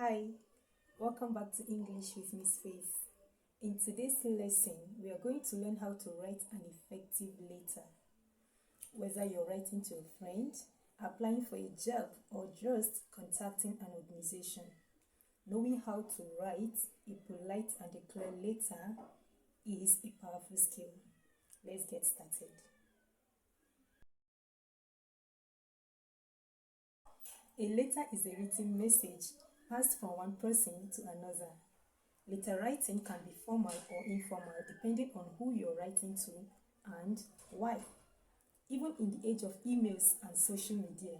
Hi, welcome back to English with Miss Faith. In today's lesson, we are going to learn how to write an effective letter. Whether you're writing to a friend, applying for a job, or just contacting an organization, knowing how to write a polite and a clear letter is a powerful skill. Let's get started. A letter is a written message passed from one person to another. Letter writing can be formal or informal depending on who you're writing to and why. Even in the age of emails and social media,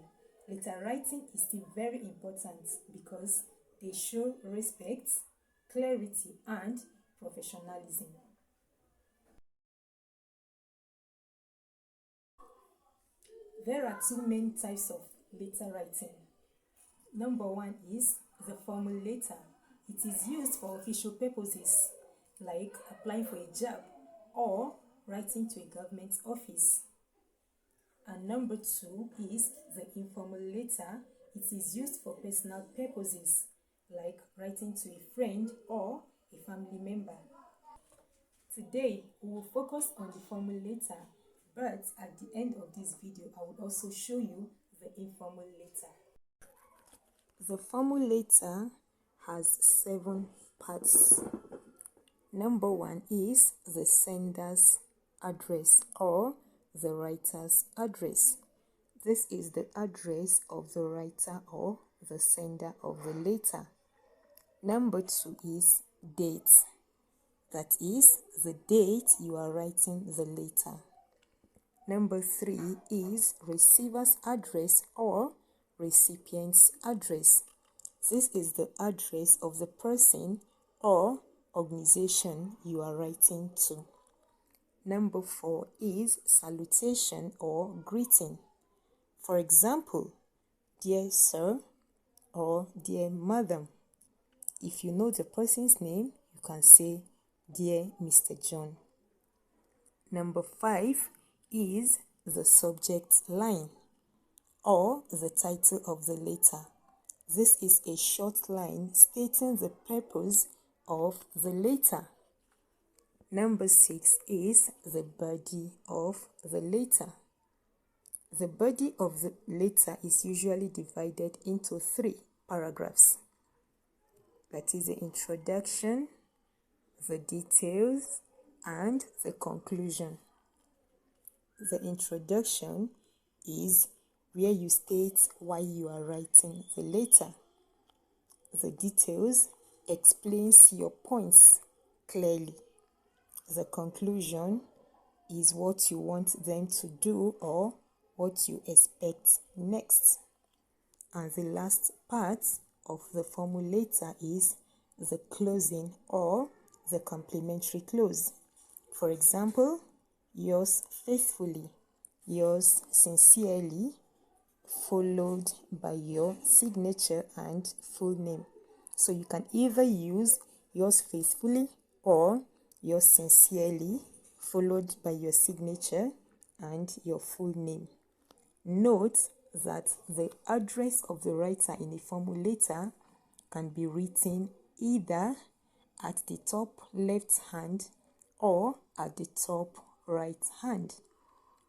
letter writing is still very important because they show respect, clarity, and professionalism. There are two main types of letter writing. Number one is the formal letter. It is used for official purposes like applying for a job or writing to a government office. And number two is the informal letter. It is used for personal purposes like writing to a friend or a family member. Today, we will focus on the formal letter, but at the end of this video, I will also show you the informal letter. The formal letter has 7 parts. Number one is the sender's address or the writer's address. This is the address of the writer or the sender of the letter. Number two is date. That is the date you are writing the letter. Number three is receiver's address or recipient's address. This is the address of the person or organization you are writing to. Number four is salutation or greeting. For example, dear sir or dear madam. If you know the person's name, you can say dear Mr. John. Number five is the subject line or the title of the letter. This is a short line stating the purpose of the letter. Number six is the body of the letter. The body of the letter is usually divided into 3 paragraphs. That is the introduction, the details, and the conclusion. The introduction is where you state why you are writing the letter. The details explains your points clearly. The conclusion is what you want them to do or what you expect next. And the last part of the formal letter is the closing or the complimentary close. For example, yours faithfully, yours sincerely, followed by your signature and full name. So you can either use yours faithfully or yours sincerely, followed by your signature and your full name. Note that the address of the writer in a formal letter can be written either at the top left hand or at the top right hand.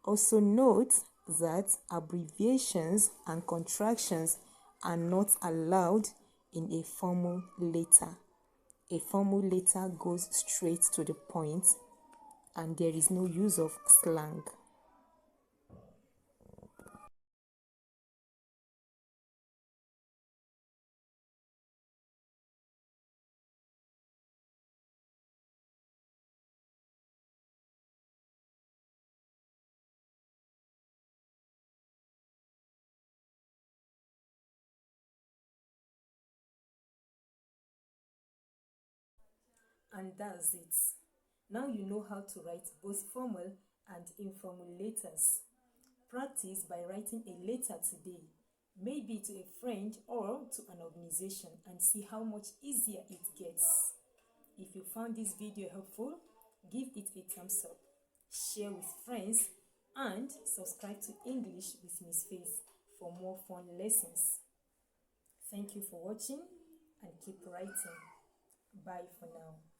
Also note that abbreviations and contractions are not allowed in a formal letter. A formal letter goes straight to the point and there is no use of slang. And that's it. Now you know how to write both formal and informal letters. Practice by writing a letter today, maybe to a friend or to an organization, and see how much easier it gets. If you found this video helpful, give it a thumbs up, share with friends, and subscribe to English with Miss Faith for more fun lessons. Thank you for watching. and keep writing. Bye for now.